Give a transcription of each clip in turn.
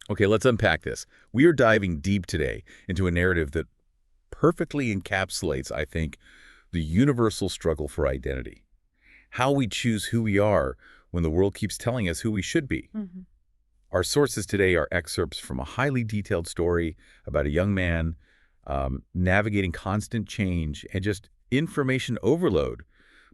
Okay, let's unpack this. We are diving deep today into a narrative that perfectly encapsulates, I think, the universal struggle for identity. How we choose who we are when the world keeps telling us who we should be. Hmm. Our sources today are excerpts from a highly detailed story about a young man navigating constant change and just information overload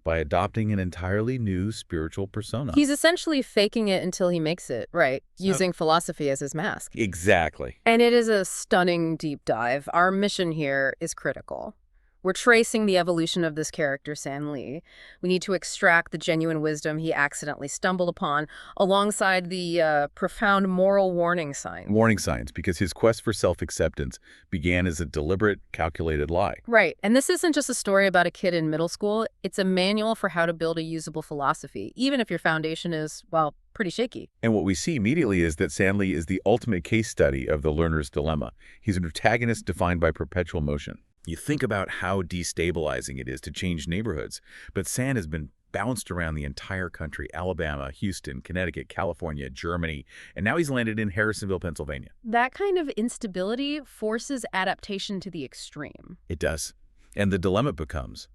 by adopting an entirely new spiritual persona. He's essentially faking it until he makes it, right? Uh, Using philosophy as his mask. exactly. And it is a stunning deep dive. Our mission here is critical. We're tracing the evolution of this character, San Lee. We need to extract the genuine wisdom he accidentally stumbled upon, alongside the profound moral warning signs. Warning signs, because his quest for self-acceptance began as a deliberate, calculated lie. Right, and this isn't just a story about a kid in middle school. It's a manual for how to build a usable philosophy, even if your foundation is, well, pretty shaky. And what we see immediately is that Sanley is the ultimate case study of the learner's dilemma. He's an protagonist defined by perpetual motion. You think about how destabilizing it is to change neighborhoods, but San has been bounced around the entire country: Alabama, Houston, Connecticut, California, Germany, and now he's landed in Harrisonville, Pennsylvania. That kind of instability forces adaptation to the extreme. It does. And the dilemma becomes,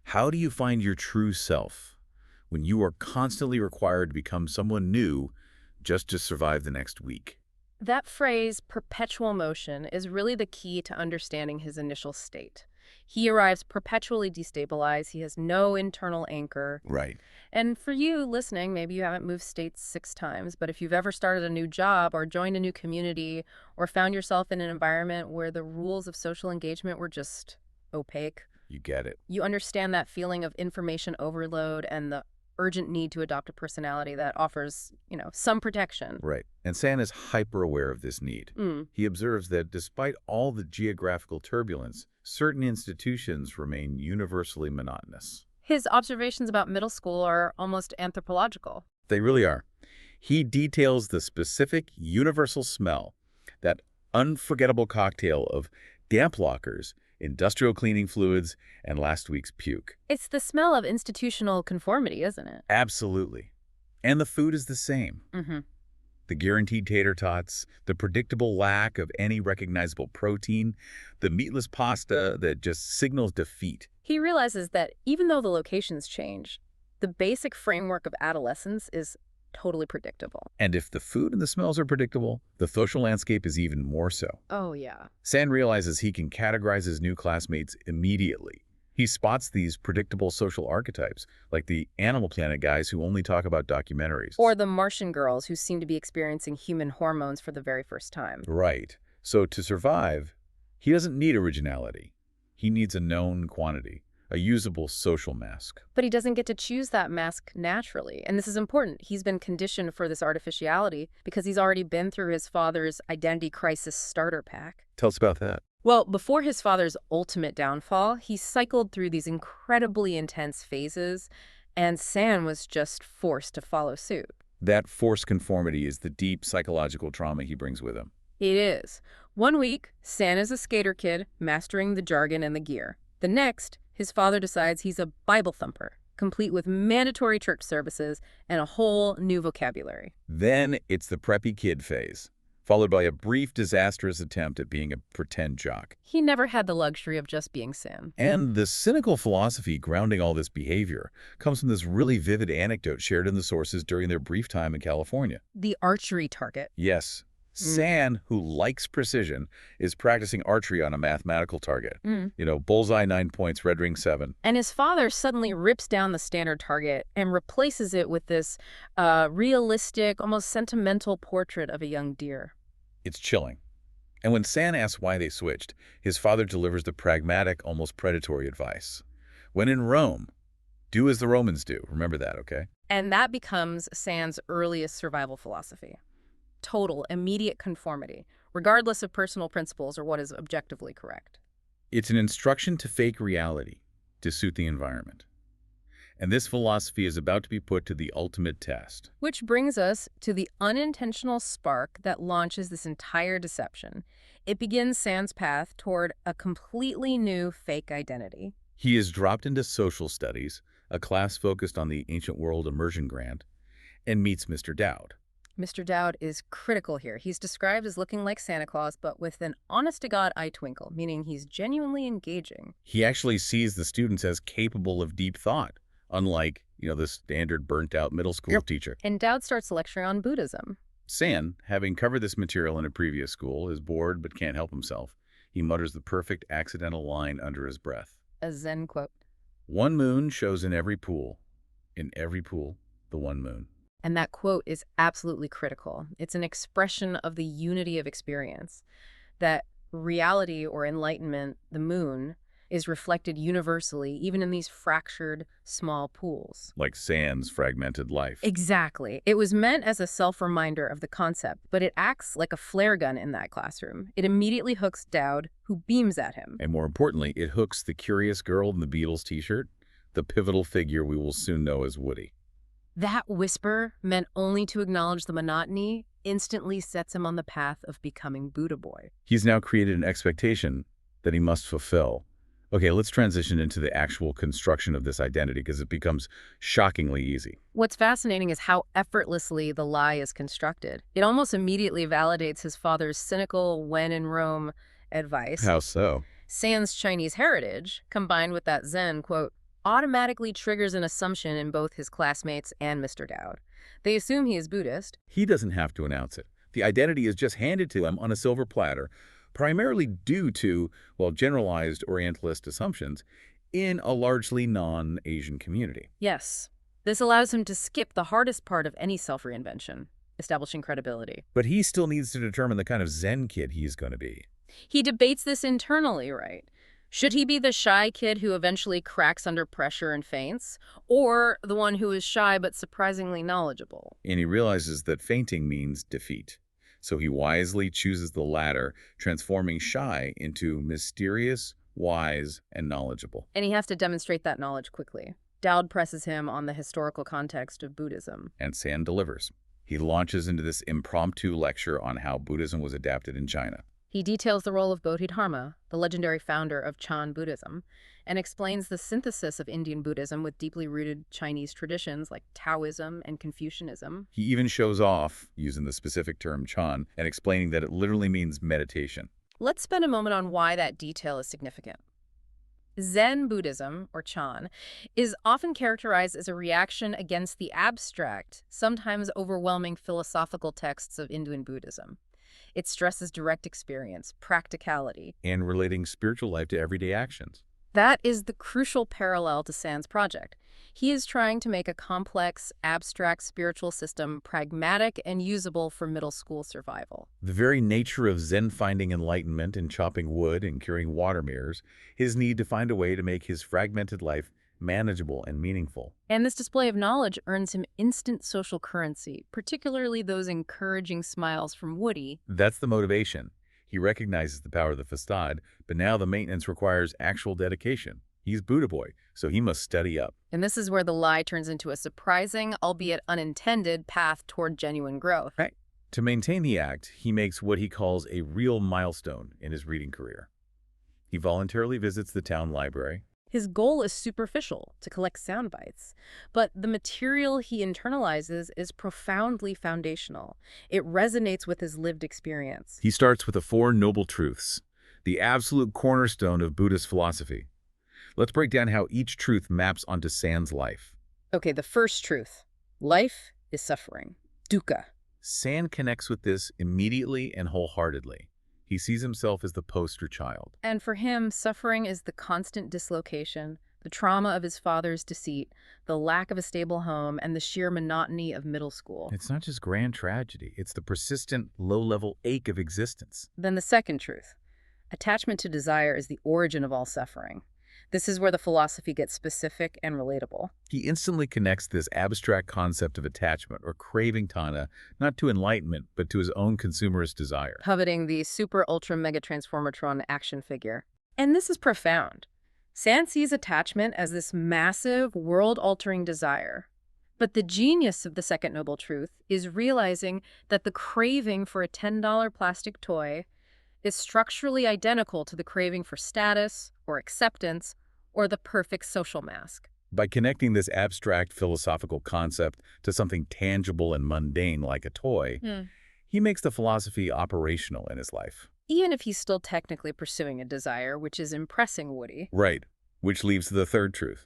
how do you find your true self when you are constantly required to become someone new just to survive the next week? That phrase, perpetual motion, is really the key to understanding his initial state. He arrives perpetually destabilized. He has no internal anchor. Right. And for you listening, maybe you haven't moved states 6 times, but if you've ever started a new job or joined a new community or found yourself in an environment where the rules of social engagement were just opaque, You get it. you understand that feeling of information overload and the urgent need to adopt a personality that offers, some protection. Right. And San is hyper-aware of this need. Mm. He observes that despite all the geographical turbulence, certain institutions remain universally monotonous. His observations about middle school are almost anthropological. They really are. He details the specific universal smell, that unforgettable cocktail of damp lockers, industrial cleaning fluids, and last week's puke. It's the smell of institutional conformity, isn't it? Absolutely. And the food is the same. Mm-hmm. The guaranteed tater tots, the predictable lack of any recognizable protein, the meatless pasta that just signals defeat. He realizes that even though the locations change, the basic framework of adolescence is totally predictable. And if the food and the smells are predictable, the social landscape is even more so. Oh, yeah. San realizes he can categorize his new classmates immediately. He spots these predictable social archetypes, like the Animal Planet guys who only talk about documentaries. Or the Martian girls who seem to be experiencing human hormones for the very first time. Right. So to survive, he doesn't need originality. He needs a known quantity, a usable social mask. But he doesn't get to choose that mask naturally. And this is important. He's been conditioned for this artificiality because he's already been through his father's identity crisis starter pack. Tell us about that. Well, before his father's ultimate downfall, he cycled through these incredibly intense phases, and San was just forced to follow suit. That forced conformity is the deep psychological trauma he brings with him. It is. One week, San is a skater kid, mastering the jargon and the gear. The next, his father decides he's a Bible thumper, complete with mandatory church services and a whole new vocabulary. Then it's the preppy kid phase, followed by a brief disastrous attempt at being a pretend jock. He never had the luxury of just being Sam. And the cynical philosophy grounding all this behavior comes from this really vivid anecdote shared in the sources during their brief time in California. The archery target. Yes, San, who likes precision, is practicing archery on a mathematical target. Bullseye 9 points, red ring 7. And his father suddenly rips down the standard target and replaces it with this realistic, almost sentimental portrait of a young deer. It's chilling. And when San asks why they switched, his father delivers the pragmatic, almost predatory advice. When in Rome, do as the Romans do. Remember that, okay? And that becomes San's earliest survival philosophy. Total, immediate conformity, regardless of personal principles or what is objectively correct. It's an instruction to fake reality, to suit the environment. And this philosophy is about to be put to the ultimate test. Which brings us to the unintentional spark that launches this entire deception. It begins San's path toward a completely new fake identity. He is dropped into social studies, a class focused on the ancient world immersion grant, and meets Mr. Dowd. Mr. Dowd is critical here. He's described as looking like Santa Claus, but with an honest-to-God eye twinkle, meaning he's genuinely engaging. He actually sees the students as capable of deep thought, unlike, the standard burnt-out middle school teacher. And Dowd starts lecturing on Buddhism. San, having covered this material in a previous school, is bored but can't help himself. He mutters the perfect accidental line under his breath. A Zen quote. One moon shows in every pool. In every pool, the one moon. And that quote is absolutely critical. It's an expression of the unity of experience, that reality or enlightenment, the moon, is reflected universally, even in these fractured, small pools. Like San's fragmented life. Exactly. It was meant as a self-reminder of the concept, but it acts like a flare gun in that classroom. It immediately hooks Dowd, who beams at him. And more importantly, it hooks the curious girl in the Beatles t-shirt, the pivotal figure we will soon know as Woody. That whisper, meant only to acknowledge the monotony, instantly sets him on the path of becoming Buddha Boy. He's now created an expectation that he must fulfill. Okay, let's transition into the actual construction of this identity because it becomes shockingly easy. What's fascinating is how effortlessly the lie is constructed. It almost immediately validates his father's cynical when in Rome advice. How so? San's Chinese heritage, combined with that Zen quote, automatically triggers an assumption in both his classmates and Mr. Dowd. They assume he is Buddhist. He doesn't have to announce it. The identity is just handed to him on a silver platter, primarily due to, generalized Orientalist assumptions in a largely non-Asian community. Yes. This allows him to skip the hardest part of any self-reinvention, establishing credibility. But he still needs to determine the kind of Zen kid he's going to be. He debates this internally, right? Should he be the shy kid who eventually cracks under pressure and faints, or the one who is shy but surprisingly knowledgeable? And he realizes that fainting means defeat. So he wisely chooses the latter, transforming shy into mysterious, wise, and knowledgeable. And he has to demonstrate that knowledge quickly. Dowd presses him on the historical context of Buddhism. And San delivers. He launches into this impromptu lecture on how Buddhism was adapted in China. He details the role of Bodhidharma, the legendary founder of Chan Buddhism, and explains the synthesis of Indian Buddhism with deeply rooted Chinese traditions like Taoism and Confucianism. He even shows off, using the specific term Chan, and explaining that it literally means meditation. Let's spend a moment on why that detail is significant. Zen Buddhism, or Chan, is often characterized as a reaction against the abstract, sometimes overwhelming philosophical texts of Indian Buddhism. It stresses direct experience, practicality, and relating spiritual life to everyday actions. That is the crucial parallel to San's project. He is trying to make a complex, abstract spiritual system pragmatic and usable for middle school survival. The very nature of Zen finding enlightenment in chopping wood and curing water mirrors, his need to find a way to make his fragmented life manageable and meaningful. And this display of knowledge earns him instant social currency, particularly those encouraging smiles from Woody. That's the motivation. He recognizes the power of the facade, but now the maintenance requires actual dedication. He's Buddha Boy, so he must study up. And this is where the lie turns into a surprising, albeit unintended, path toward genuine growth. Right. To maintain the act, he makes what he calls a real milestone in his reading career. He voluntarily visits the town library. His goal is superficial, to collect sound bites, but the material he internalizes is profoundly foundational. It resonates with his lived experience. He starts with the Four Noble Truths, the absolute cornerstone of Buddhist philosophy. Let's break down how each truth maps onto San's life. Okay, the first truth. Life is suffering. Dukkha. San connects with this immediately and wholeheartedly. He sees himself as the poster child. And for him, suffering is the constant dislocation, the trauma of his father's deceit, the lack of a stable home, and the sheer monotony of middle school. It's not just grand tragedy. It's the persistent, low-level ache of existence. Then the second truth. Attachment to desire is the origin of all suffering. This is where the philosophy gets specific and relatable. He instantly connects this abstract concept of attachment or craving Tana not to enlightenment, but to his own consumerist desire. Coveting the super ultra mega transformatron action figure. And this is profound. San sees attachment as this massive, world-altering desire. But the genius of the second noble truth is realizing that the craving for a $10 plastic toy is structurally identical to the craving for status or acceptance or the perfect social mask. By connecting this abstract philosophical concept to something tangible and mundane like a toy, he makes the philosophy operational in his life. Even if he's still technically pursuing a desire, which is impressing Woody. Right, which leads to the third truth.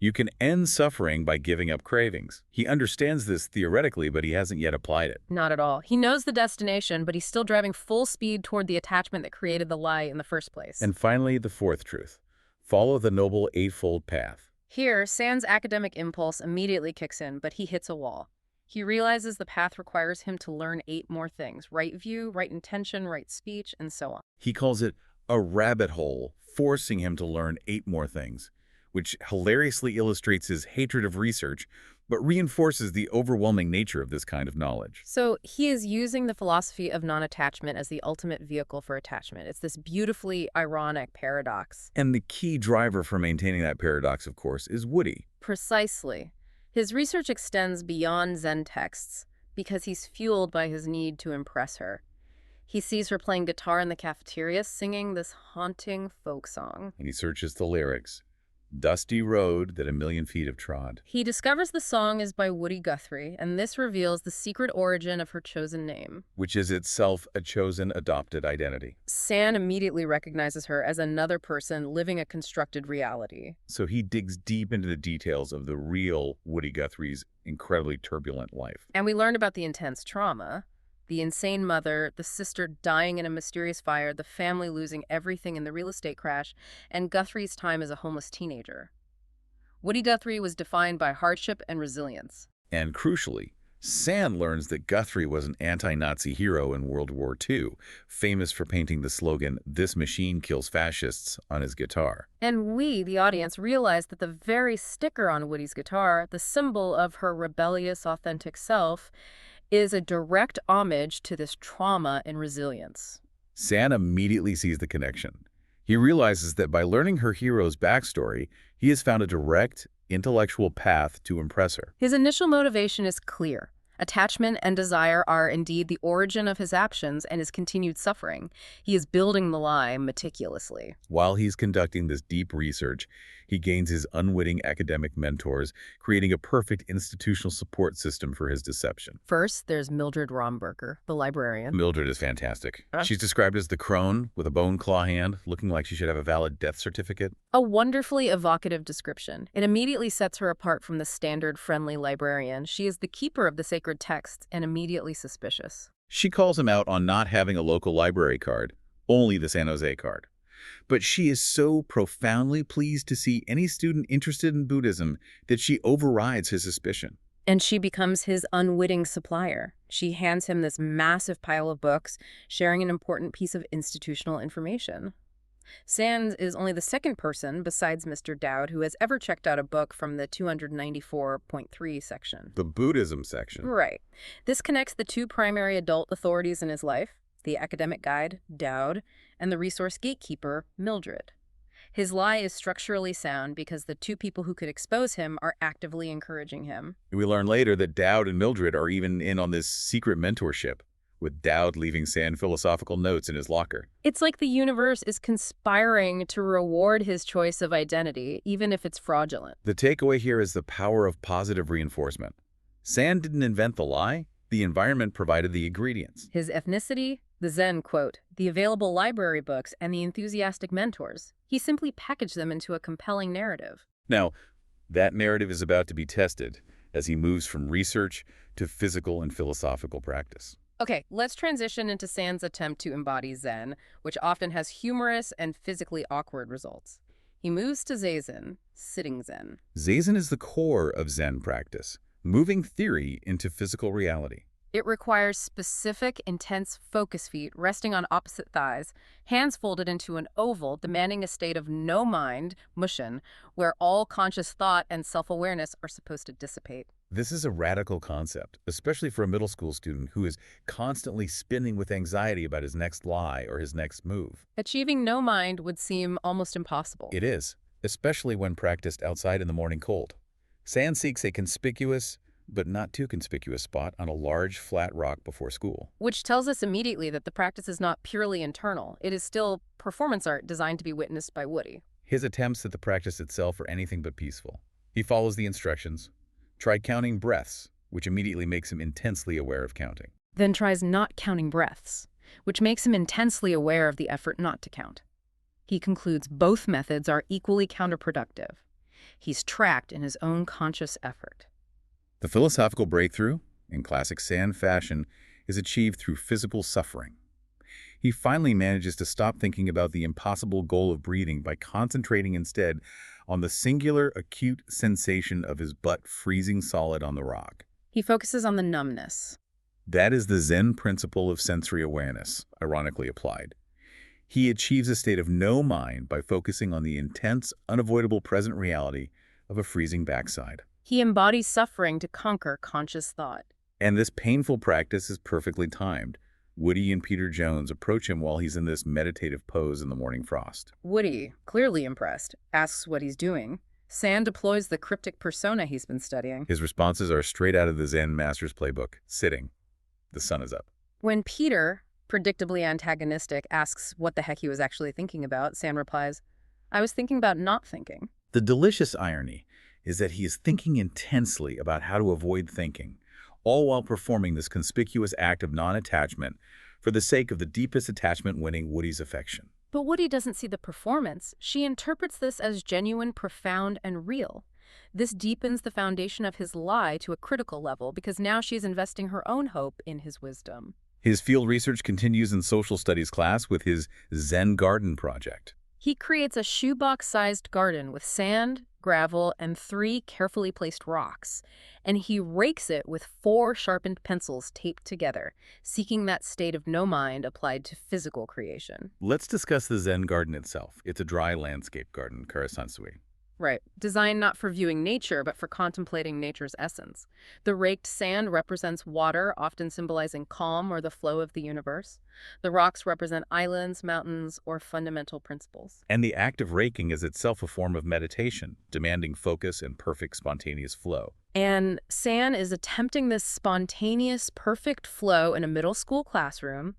You can end suffering by giving up cravings. He understands this theoretically, but he hasn't yet applied it. Not at all. He knows the destination, but he's still driving full speed toward the attachment that created the lie in the first place. And finally, the fourth truth. Follow the Noble Eightfold Path. Here, Sand's academic impulse immediately kicks in, but he hits a wall. He realizes the path requires him to learn 8 more things: right view, right intention, right speech, and so on. He calls it a rabbit hole, forcing him to learn 8 more things, which hilariously illustrates his hatred of research, but reinforces the overwhelming nature of this kind of knowledge. So he is using the philosophy of non-attachment as the ultimate vehicle for attachment. It's this beautifully ironic paradox. And the key driver for maintaining that paradox, of course, is Woody. Precisely. His research extends beyond Zen texts because he's fueled by his need to impress her. He sees her playing guitar in the cafeteria, singing this haunting folk song. And he searches the lyrics. Dusty road that a million feet have trod. He discovers the song is by Woody Guthrie, and this reveals the secret origin of her chosen name, Which is itself a chosen adopted identity. Sand immediately recognizes her as another person living a constructed reality. So he digs deep into the details of the real Woody Guthrie's incredibly turbulent life. And we learn about the intense trauma, the insane mother, the sister dying in a mysterious fire, the family losing everything in the real estate crash, and Guthrie's time as a homeless teenager. Woody Guthrie was defined by hardship and resilience. And crucially, Sand learns that Guthrie was an anti-Nazi hero in World War II, famous for painting the slogan, "This machine kills fascists," on his guitar. And we, the audience, realize that the very sticker on Woody's guitar, the symbol of her rebellious, authentic self, is a direct homage to this trauma and resilience. Sand immediately sees the connection. He realizes that by learning her hero's backstory, he has found a direct, intellectual path to impress her. His initial motivation is clear. Attachment and desire are indeed the origin of his actions and his continued suffering. He is building the lie meticulously. While he's conducting this deep research, he gains his unwitting academic mentors, creating a perfect institutional support system for his deception. First, there's Mildred Romberger, the librarian. Mildred is fantastic. She's described as the crone with a bone claw hand, looking like she should have a valid death certificate. A wonderfully evocative description. It immediately sets her apart from the standard friendly librarian. She is the keeper of the sacred texts and immediately suspicious. She calls him out on not having a local library card, only the San Jose card. But she is so profoundly pleased to see any student interested in Buddhism that she overrides his suspicion. And she becomes his unwitting supplier. She hands him this massive pile of books, sharing an important piece of institutional information. Sand is only the second person, besides Mr. Dowd, who has ever checked out a book from the 294.3 section. The Buddhism section. Right. This connects the 2 primary adult authorities in his life, the academic guide, Dowd, and the resource gatekeeper, Mildred. His lie is structurally sound because the 2 people who could expose him are actively encouraging him. We learn later that Dowd and Mildred are even in on this secret mentorship, with Dowd leaving Sand philosophical notes in his locker. It's like the universe is conspiring to reward his choice of identity, even if it's fraudulent. The takeaway here is the power of positive reinforcement. Sand didn't invent the lie. The environment provided the ingredients. His ethnicity, the Zen quote, the available library books, and the enthusiastic mentors. He simply packaged them into a compelling narrative. Now, that narrative is about to be tested as he moves from research to physical and philosophical practice. Okay, let's transition into Sand's attempt to embody Zen, which often has humorous and physically awkward results. He moves to Zazen, sitting Zen. Zazen is the core of Zen practice, moving theory into physical reality. It requires specific, intense focus feet resting on opposite thighs, hands folded into an oval, demanding a state of no mind, mushin, where all conscious thought and self-awareness are supposed to dissipate. This is a radical concept, especially for a middle school student who is constantly spinning with anxiety about his next lie or his next move. Achieving no mind would seem almost impossible. It is, especially when practiced outside in the morning cold. Sand seeks a conspicuous, but not too conspicuous spot on a large, flat rock before school. Which tells us immediately that the practice is not purely internal. It is still performance art designed to be witnessed by Woody. His attempts at the practice itself are anything but peaceful. He follows the instructions. Try counting breaths, which immediately makes him intensely aware of counting. Then tries not counting breaths, which makes him intensely aware of the effort not to count. He concludes both methods are equally counterproductive. He's trapped in his own conscious effort. The philosophical breakthrough, in classic Zen fashion, is achieved through physical suffering. He finally manages to stop thinking about the impossible goal of breathing by concentrating instead on the singular acute sensation of his butt freezing solid on the rock. He focuses on the numbness. That is the Zen principle of sensory awareness, ironically applied. He achieves a state of no mind by focusing on the intense, unavoidable present reality of a freezing backside. He embodies suffering to conquer conscious thought. And this painful practice is perfectly timed. Woody and Peter Jones approach him while he's in this meditative pose in the morning frost. Woody, clearly impressed, asks what he's doing. San deploys the cryptic persona he's been studying. His responses are straight out of the Zen master's playbook, sitting. The sun is up. When Peter, predictably antagonistic, asks what the heck he was actually thinking about, San replies, "I was thinking about not thinking." The delicious irony is that he is thinking intensely about how to avoid thinking, all while performing this conspicuous act of non-attachment for the sake of the deepest attachment winning Woody's affection. But Woody doesn't see the performance. She interprets this as genuine, profound, and real. This deepens the foundation of his lie to a critical level because now she's investing her own hope in his wisdom. His field research continues in social studies class with his Zen garden project. He creates a shoebox-sized garden with sand, gravel, and 3 carefully placed rocks, and he rakes it with 4 sharpened pencils taped together, seeking that state of no mind applied to physical creation. Let's discuss the Zen garden itself. It's a dry landscape garden, karasansui. Right. Designed not for viewing nature, but for contemplating nature's essence. The raked sand represents water, often symbolizing calm or the flow of the universe. The rocks represent islands, mountains, or fundamental principles. And the act of raking is itself a form of meditation, demanding focus and perfect spontaneous flow. And San is attempting this spontaneous, perfect flow in a middle school classroom,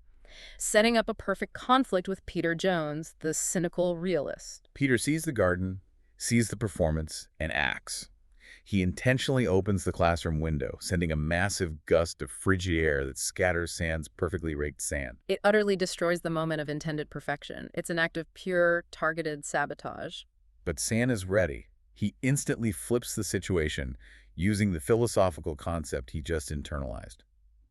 setting up a perfect conflict with Peter Jones, the cynical realist. Peter sees the garden, sees the performance, and acts. He intentionally opens the classroom window, sending a massive gust of frigid air that scatters San's perfectly raked sand. It utterly destroys the moment of intended perfection. It's an act of pure, targeted sabotage. But San is ready. He instantly flips the situation, using the philosophical concept he just internalized: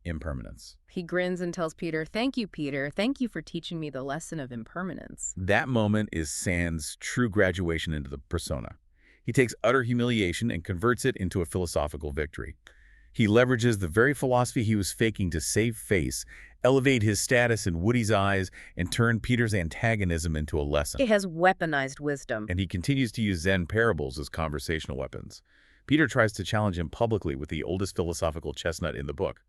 impermanence. He grins and tells Peter, "Thank you, Peter. Thank you for teaching me the lesson of impermanence." That moment is San's true graduation into the persona. He takes utter humiliation and converts it into a philosophical victory. He leverages the very philosophy he was faking to save face, elevate his status in Woody's eyes, and turn Peter's antagonism into a lesson. He has weaponized wisdom. And he continues to use Zen parables as conversational weapons. Peter tries to challenge him publicly with the oldest philosophical chestnut in the book.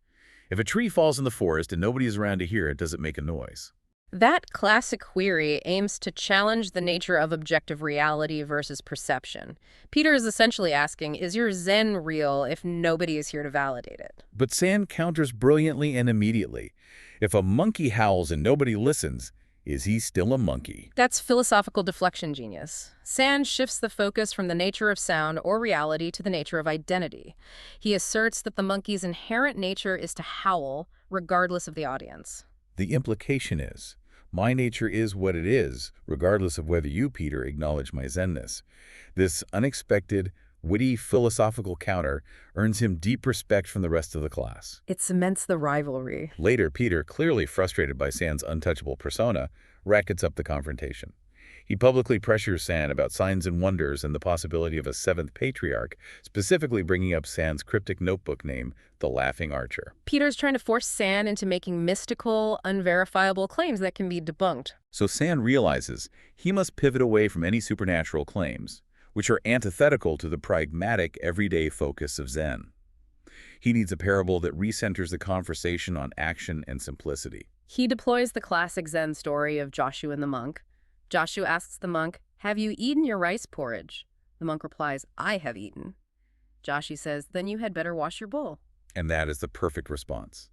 If a tree falls in the forest and nobody is around to hear it, does it make a noise? That classic query aims to challenge the nature of objective reality versus perception. Peter is essentially asking, is your Zen real if nobody is here to validate it? But San counters brilliantly and immediately. If a monkey howls and nobody listens, is he still a monkey? That's philosophical deflection genius. San shifts the focus from the nature of sound or reality to the nature of identity. He asserts that the monkey's inherent nature is to howl, regardless of the audience. The implication is, my nature is what it is, regardless of whether you, Peter, acknowledge my Zenness. This unexpected, witty philosophical counter earns him deep respect from the rest of the class. It cements the rivalry. Later, Peter, clearly frustrated by San's untouchable persona, rackets up the confrontation. He publicly pressures San about signs and wonders and the possibility of a 7th patriarch, specifically bringing up San's cryptic notebook name, the Laughing Archer. Peter's trying to force San into making mystical, unverifiable claims that can be debunked. So San realizes he must pivot away from any supernatural claims, which are antithetical to the pragmatic, everyday focus of Zen. He needs a parable that recenters the conversation on action and simplicity. He deploys the classic Zen story of Joshua and the monk. Joshua asks the monk, "Have you eaten your rice porridge?" The monk replies, "I have eaten." Joshua says, "Then you had better wash your bowl." And that is the perfect response.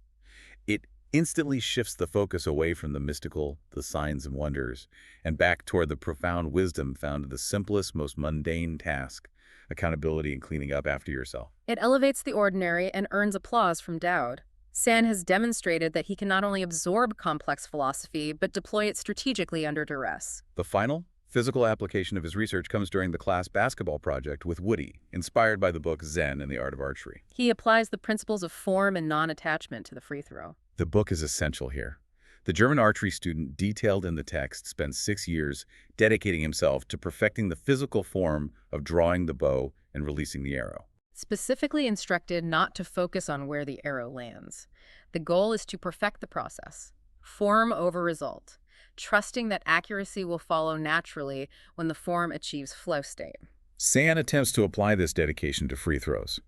It instantly shifts the focus away from the mystical, the signs and wonders, and back toward the profound wisdom found in the simplest, most mundane task accountability, and cleaning up after yourself. It elevates the ordinary and earns applause from Dowd. San has demonstrated that he can not only absorb complex philosophy, but deploy it strategically under duress. The final, physical application of his research comes during the class basketball project with Woody, inspired by the book Zen and the Art of Archery. He applies the principles of form and non-attachment to the free throw. The book is essential here. The German archery student detailed in the text spent 6 years dedicating himself to perfecting the physical form of drawing the bow and releasing the arrow. Specifically instructed not to focus on where the arrow lands. The goal is to perfect the process, form over result, trusting that accuracy will follow naturally when the form achieves flow state. San attempts to apply this dedication to free throws.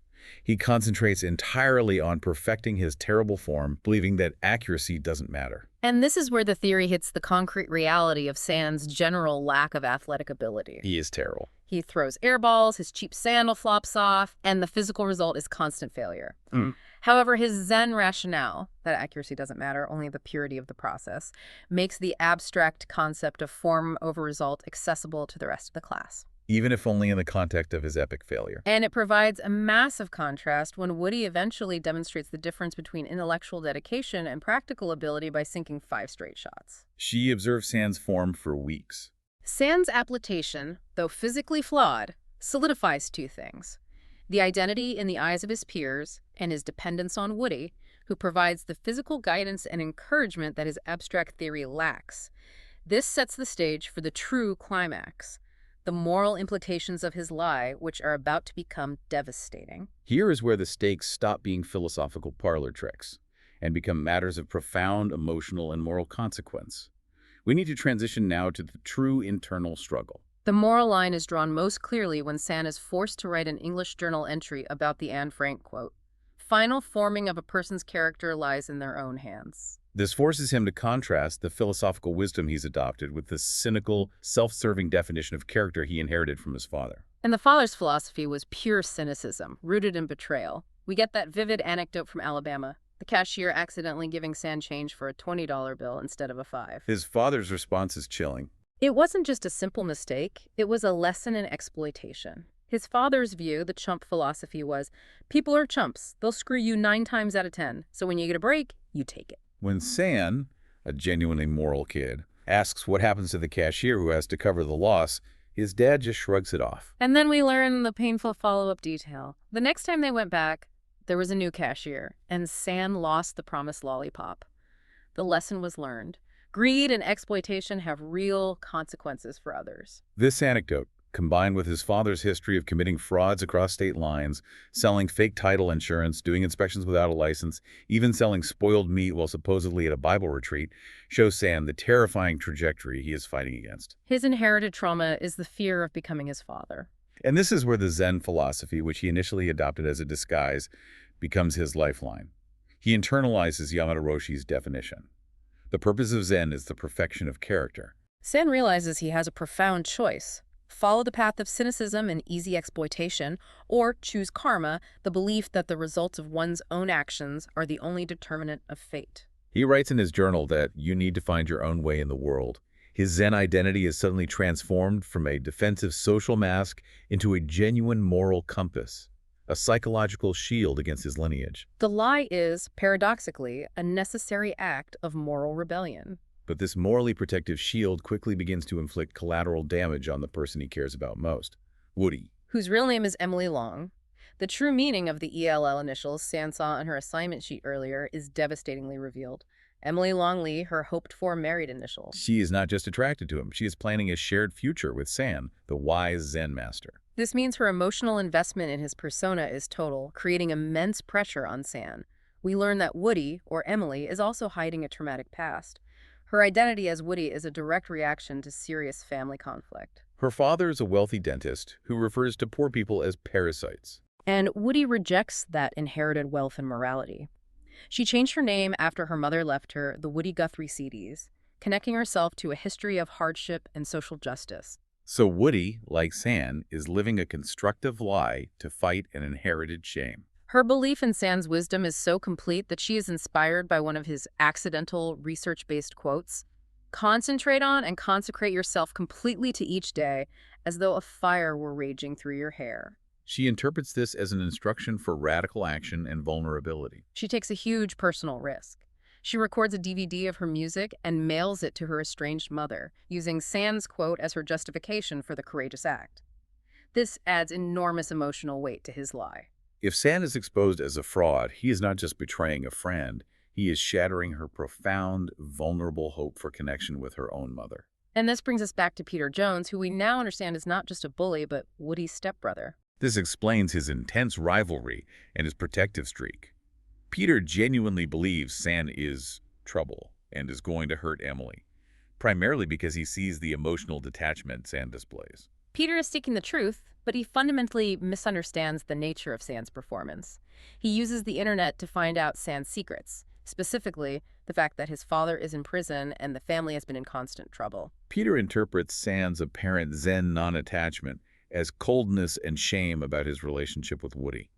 He concentrates entirely on perfecting his terrible form, believing that accuracy doesn't matter. And this is where the theory hits the concrete reality of San's general lack of athletic ability. He is terrible. He throws air balls, his cheap sandal flops off, and the physical result is constant failure. However, his Zen rationale, that accuracy doesn't matter, only the purity of the process, makes the abstract concept of form over result accessible to the rest of the class. Even if only in the context of his epic failure. And it provides a massive contrast when Woody eventually demonstrates the difference between intellectual dedication and practical ability by sinking 5 straight shots. She observed San's form for weeks. San's application, though physically flawed, solidifies 2 things: the identity in the eyes of his peers and his dependence on Woody, who provides the physical guidance and encouragement that his abstract theory lacks. This sets the stage for the true climax, the moral implications of his lie, which are about to become devastating. Here is where the stakes stop being philosophical parlor tricks and become matters of profound emotional and moral consequence. We need to transition now to the true internal struggle. The moral line is drawn most clearly when San is forced to write an English journal entry about the Anne Frank quote, "Final forming of a person's character lies in their own hands." This forces him to contrast the philosophical wisdom he's adopted with the cynical, self-serving definition of character he inherited from his father. And the father's philosophy was pure cynicism, rooted in betrayal. We get that vivid anecdote from Alabama, the cashier accidentally giving San change for a $20 bill instead of a $5. His father's response is chilling. It wasn't just a simple mistake, it was a lesson in exploitation. His father's view, the chump philosophy, was, people are chumps. They'll screw you 9 times out of 10. So when you get a break, you take it. When San, a genuinely moral kid, asks what happens to the cashier who has to cover the loss, his dad just shrugs it off. And then we learn the painful follow-up detail. The next time they went back, there was a new cashier, and San lost the promised lollipop. The lesson was learned. Greed and exploitation have real consequences for others. This anecdote, combined with his father's history of committing frauds across state lines, selling fake title insurance, doing inspections without a license, even selling spoiled meat while supposedly at a Bible retreat, shows San the terrifying trajectory he is fighting against. His inherited trauma is the fear of becoming his father. And this is where the Zen philosophy, which he initially adopted as a disguise, becomes his lifeline. He internalizes Yamada Roshi's definition. The purpose of Zen is the perfection of character. San realizes he has a profound choice. Follow the path of cynicism and easy exploitation, or choose karma, the belief that the results of one's own actions are the only determinant of fate. He writes in his journal that you need to find your own way in the world. His Zen identity is suddenly transformed from a defensive social mask into a genuine moral compass, a psychological shield against his lineage. The lie is, paradoxically, a necessary act of moral rebellion. But this morally protective shield quickly begins to inflict collateral damage on the person he cares about most, Woody. Whose real name is Emily Long. The true meaning of the ELL initials San saw on her assignment sheet earlier is devastatingly revealed. Emily Long Lee, her hoped-for married initials. She is not just attracted to him, she is planning a shared future with San, the wise Zen master. This means her emotional investment in his persona is total, creating immense pressure on San. We learn that Woody, or Emily, is also hiding a traumatic past. Her identity as Woody is a direct reaction to serious family conflict. Her father is a wealthy dentist who refers to poor people as parasites. And Woody rejects that inherited wealth and morality. She changed her name after her mother left her the Woody Guthrie CDs, connecting herself to a history of hardship and social justice. So Woody, like San, is living a constructive lie to fight an inherited shame. Her belief in San's wisdom is so complete that she is inspired by one of his accidental, research-based quotes. Concentrate on and consecrate yourself completely to each day, as though a fire were raging through your hair. She interprets this as an instruction for radical action and vulnerability. She takes a huge personal risk. She records a DVD of her music and mails it to her estranged mother, using San's quote as her justification for the courageous act. This adds enormous emotional weight to his lie. If San is exposed as a fraud, he is not just betraying a friend, he is shattering her profound, vulnerable hope for connection with her own mother. And this brings us back to Peter Jones, who we now understand is not just a bully, but Woody's stepbrother. This explains his intense rivalry and his protective streak. Peter genuinely believes San is trouble and is going to hurt Emily, primarily because he sees the emotional detachment San displays. Peter is seeking the truth, but he fundamentally misunderstands the nature of San's performance. He uses the internet to find out San's secrets, specifically the fact that his father is in prison and the family has been in constant trouble. Peter interprets San's apparent Zen non-attachment as coldness and shame about his relationship with Woody.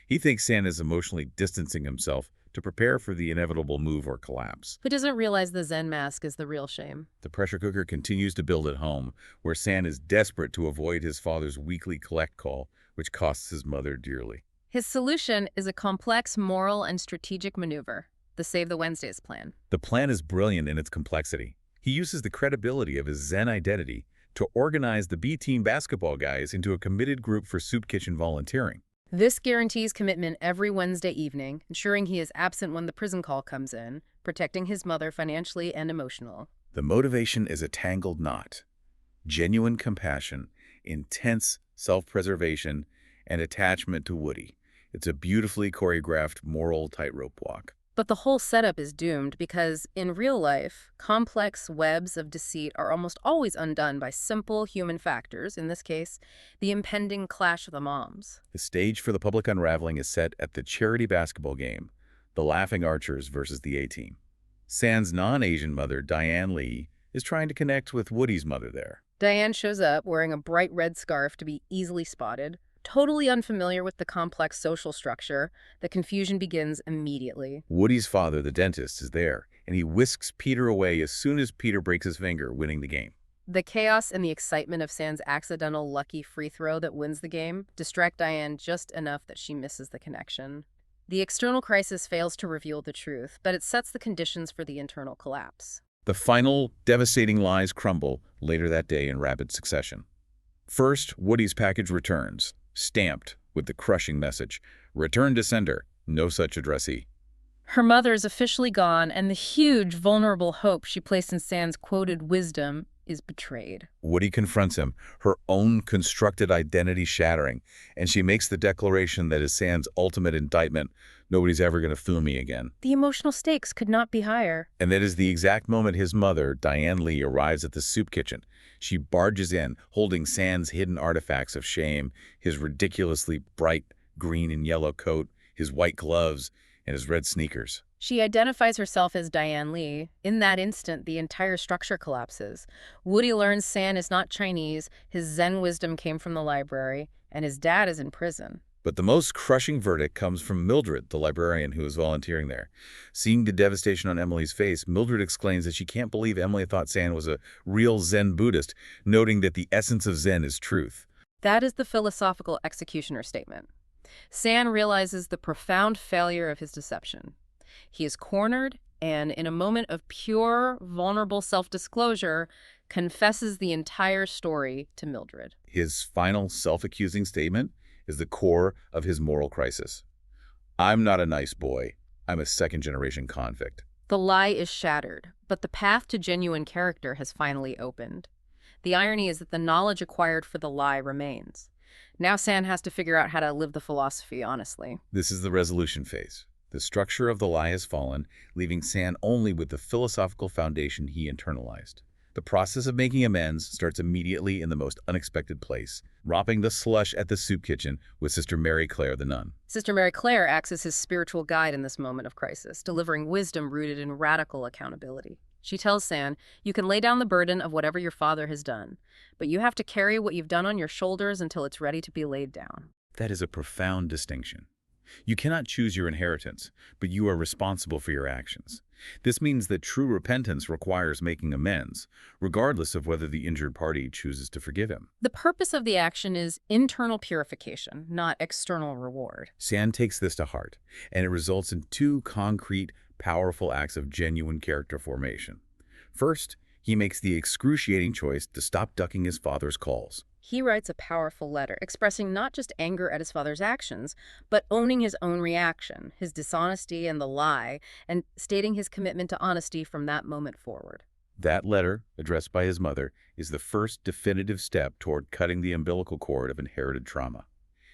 He thinks San is emotionally distancing himself to prepare for the inevitable move or collapse. Who doesn't realize the Zen mask is the real shame? The pressure cooker continues to build at home, where San is desperate to avoid his father's weekly collect call, which costs his mother dearly. His solution is a complex moral and strategic maneuver, the Save the Wednesdays plan. The plan is brilliant in its complexity. He uses the credibility of his Zen identity to organize the B-team basketball guys into a committed group for soup kitchen volunteering. This guarantees commitment every Wednesday evening, ensuring he is absent when the prison call comes in, protecting his mother financially and emotionally. The motivation is a tangled knot. Genuine compassion, intense self-preservation, and attachment to Woody. It's a beautifully choreographed moral tightrope walk. But the whole setup is doomed because, in real life, complex webs of deceit are almost always undone by simple human factors, in this case, the impending clash of the moms. The stage for the public unraveling is set at the charity basketball game, the Laughing Archers versus the A-Team. San's non-Asian mother, Diane Lee, is trying to connect with Woody's mother there. Diane shows up wearing a bright red scarf to be easily spotted. Totally unfamiliar with the complex social structure, the confusion begins immediately. Woody's father, the dentist, is there, and he whisks Peter away as soon as Peter breaks his finger, winning the game. The chaos and the excitement of San's accidental lucky free throw that wins the game distract Diane just enough that she misses the connection. The external crisis fails to reveal the truth, but it sets the conditions for the internal collapse. The final, devastating lies crumble later that day in rapid succession. First, Woody's package returns, stamped with the crushing message, "Return to sender, no such addressee." Her mother is officially gone, and the huge, vulnerable hope she placed in San's quoted wisdom is betrayed. Woody confronts him, her own constructed identity shattering, and she makes the declaration that is San's ultimate indictment: nobody's ever going to fool me again. The emotional stakes could not be higher. And that is the exact moment his mother, Diane Lee, arrives at the soup kitchen. She barges in, holding San's hidden artifacts of shame, his ridiculously bright green and yellow coat, his white gloves, and his red sneakers. She identifies herself as Diane Lee. In that instant, the entire structure collapses. Woody learns San is not Chinese, his Zen wisdom came from the library, and his dad is in prison. But the most crushing verdict comes from Mildred, the librarian who is volunteering there. Seeing the devastation on Emily's face, Mildred exclaims that she can't believe Emily thought San was a real Zen Buddhist, noting that the essence of Zen is truth. That is the philosophical executioner statement. San realizes the profound failure of his deception. He is cornered and, in a moment of pure, vulnerable self-disclosure, confesses the entire story to Mildred. His final self-accusing statement is the core of his moral crisis. I'm not a nice boy. I'm a second-generation convict. The lie is shattered, but the path to genuine character has finally opened. The irony is that the knowledge acquired for the lie remains. Now San has to figure out how to live the philosophy honestly. This is the resolution phase. The structure of the lie has fallen, leaving San only with the philosophical foundation he internalized. The process of making amends starts immediately in the most unexpected place, romping the slush at the soup kitchen with Sister Mary Claire the nun. Sister Mary Claire acts as his spiritual guide in this moment of crisis, delivering wisdom rooted in radical accountability. She tells San, you can lay down the burden of whatever your father has done, but you have to carry what you've done on your shoulders until it's ready to be laid down. That is a profound distinction. You cannot choose your inheritance, but you are responsible for your actions. This means that true repentance requires making amends, regardless of whether the injured party chooses to forgive him. The purpose of the action is internal purification, not external reward. Sand takes this to heart, and it results in two concrete, powerful acts of genuine character formation. First, he makes the excruciating choice to stop ducking his father's calls. He writes a powerful letter, expressing not just anger at his father's actions, but owning his own reaction, his dishonesty and the lie, and stating his commitment to honesty from that moment forward. That letter, addressed by his mother, is the first definitive step toward cutting the umbilical cord of inherited trauma.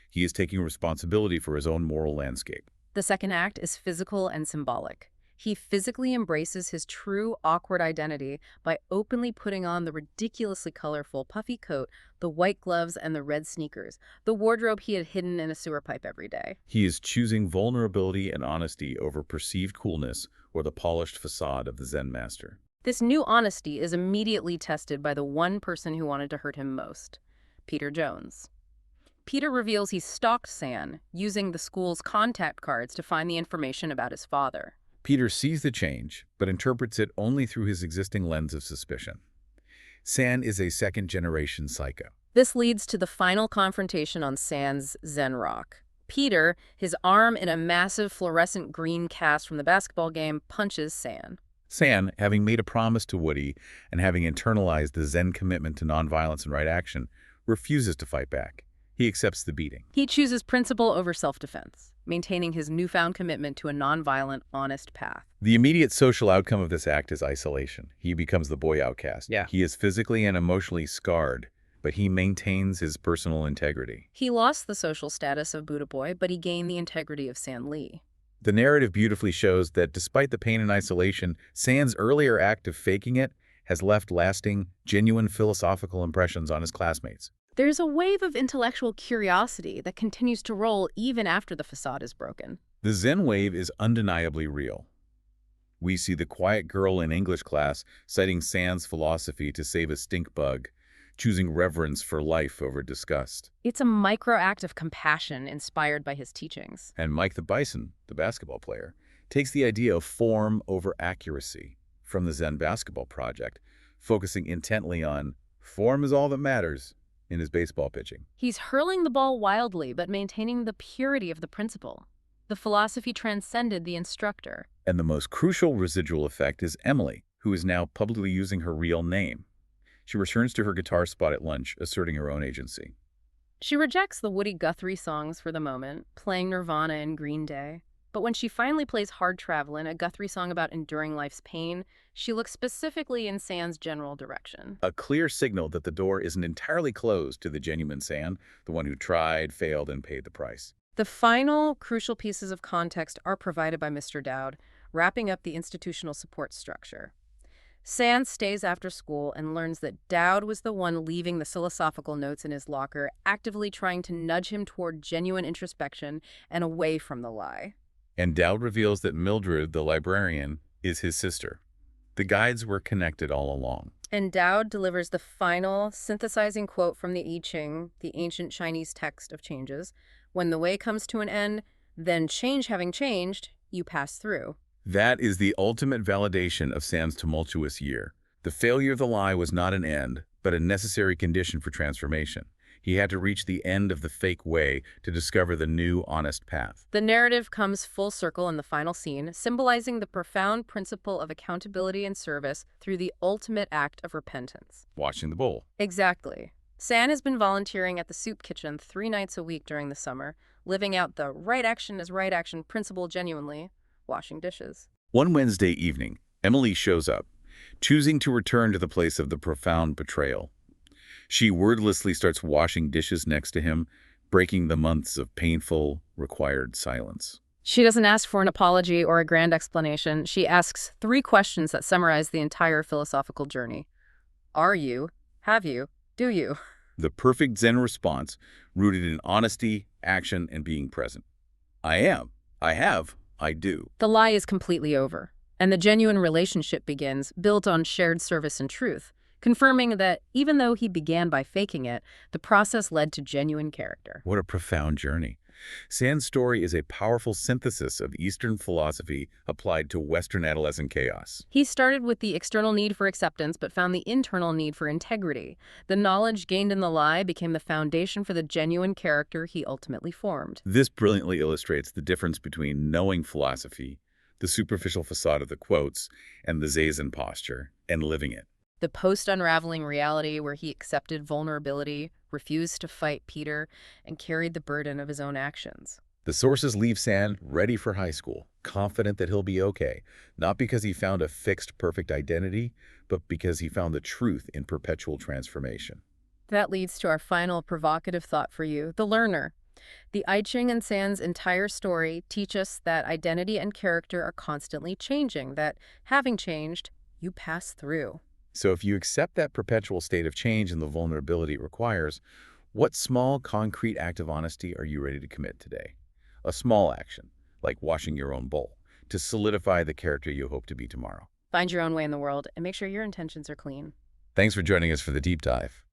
He is taking responsibility for his own moral landscape. The second act is physical and symbolic. He physically embraces his true, awkward identity by openly putting on the ridiculously colorful puffy coat, the white gloves, and the red sneakers, the wardrobe he had hidden in a sewer pipe every day. He is choosing vulnerability and honesty over perceived coolness or the polished facade of the Zen master. This new honesty is immediately tested by the one person who wanted to hurt him most, Peter Jones. Peter reveals he stalked San, using the school's contact cards to find the information about his father. Peter sees the change, but interprets it only through his existing lens of suspicion. San is a second-generation psycho. This leads to the final confrontation on San's Zen rock. Peter, his arm in a massive fluorescent green cast from the basketball game, punches San. San, having made a promise to Woody and having internalized the Zen commitment to nonviolence and right action, refuses to fight back. He accepts the beating. He chooses principle over self-defense, maintaining his newfound commitment to a nonviolent, honest path. The immediate social outcome of this act is isolation. He becomes the boy outcast. Yeah. He is physically and emotionally scarred, but he maintains his personal integrity. He lost the social status of Buddha boy, but he gained the integrity of San Li. The narrative beautifully shows that despite the pain and isolation, San's earlier act of faking it has left lasting, genuine philosophical impressions on his classmates. There's a wave of intellectual curiosity that continues to roll even after the facade is broken. The Zen wave is undeniably real. We see the quiet girl in English class citing San's philosophy to save a stink bug, choosing reverence for life over disgust. It's a micro act of compassion inspired by his teachings. And Mike the Bison, the basketball player, takes the idea of form over accuracy from the Zen basketball project, focusing intently on form is all that matters in his baseball pitching. He's hurling the ball wildly, but maintaining the purity of the principle. The philosophy transcended the instructor. And the most crucial residual effect is Emily, who is now publicly using her real name. She returns to her guitar spot at lunch, asserting her own agency. She rejects the Woody Guthrie songs for the moment, playing Nirvana and Green Day. But when she finally plays Hard Travelin', a Guthrie song about enduring life's pain, she looks specifically in San's general direction. A clear signal that the door isn't entirely closed to the genuine San, the one who tried, failed, and paid the price. The final, crucial pieces of context are provided by Mr. Dowd, wrapping up the institutional support structure. San stays after school and learns that Dowd was the one leaving the philosophical notes in his locker, actively trying to nudge him toward genuine introspection and away from the lie. And Dowd reveals that Mildred, the librarian, is his sister. The guides were connected all along. And Dowd delivers the final, synthesizing quote from the I Ching, the ancient Chinese text of changes. When the way comes to an end, then change having changed, you pass through. That is the ultimate validation of San's tumultuous year. The failure of the lie was not an end, but a necessary condition for transformation. He had to reach the end of the fake way to discover the new, honest path. The narrative comes full circle in the final scene, symbolizing the profound principle of accountability and service through the ultimate act of repentance. Washing the bowl. Exactly. San has been volunteering at the soup kitchen 3 nights a week during the summer, living out the right action is right action principle genuinely, washing dishes. One Wednesday evening, Emily shows up, choosing to return to the place of the profound betrayal. She wordlessly starts washing dishes next to him, breaking the months of painful, required silence. She doesn't ask for an apology or a grand explanation. She asks 3 questions that summarize the entire philosophical journey. Are you? Have you? Do you? The perfect Zen response, rooted in honesty, action, and being present. I am. I have. I do. The lie is completely over, and the genuine relationship begins, built on shared service and truth, confirming that even though he began by faking it, the process led to genuine character. What a profound journey. Sand's story is a powerful synthesis of Eastern philosophy applied to Western adolescent chaos. He started with the external need for acceptance, but found the internal need for integrity. The knowledge gained in the lie became the foundation for the genuine character he ultimately formed. This brilliantly illustrates the difference between knowing philosophy, the superficial facade of the quotes, and the Zazen posture, and living it. The post-unraveling reality where he accepted vulnerability, refused to fight Peter, and carried the burden of his own actions. The sources leave Sand ready for high school, confident that he'll be okay, not because he found a fixed, perfect identity, but because he found the truth in perpetual transformation. That leads to our final provocative thought for you, the learner. The I Ching and Sand's entire story teach us that identity and character are constantly changing, that having changed, you pass through. So if you accept that perpetual state of change and the vulnerability it requires, what small, concrete act of honesty are you ready to commit today? A small action, like washing your own bowl, to solidify the character you hope to be tomorrow. Find your own way in the world and make sure your intentions are clean. Thanks for joining us for the deep dive.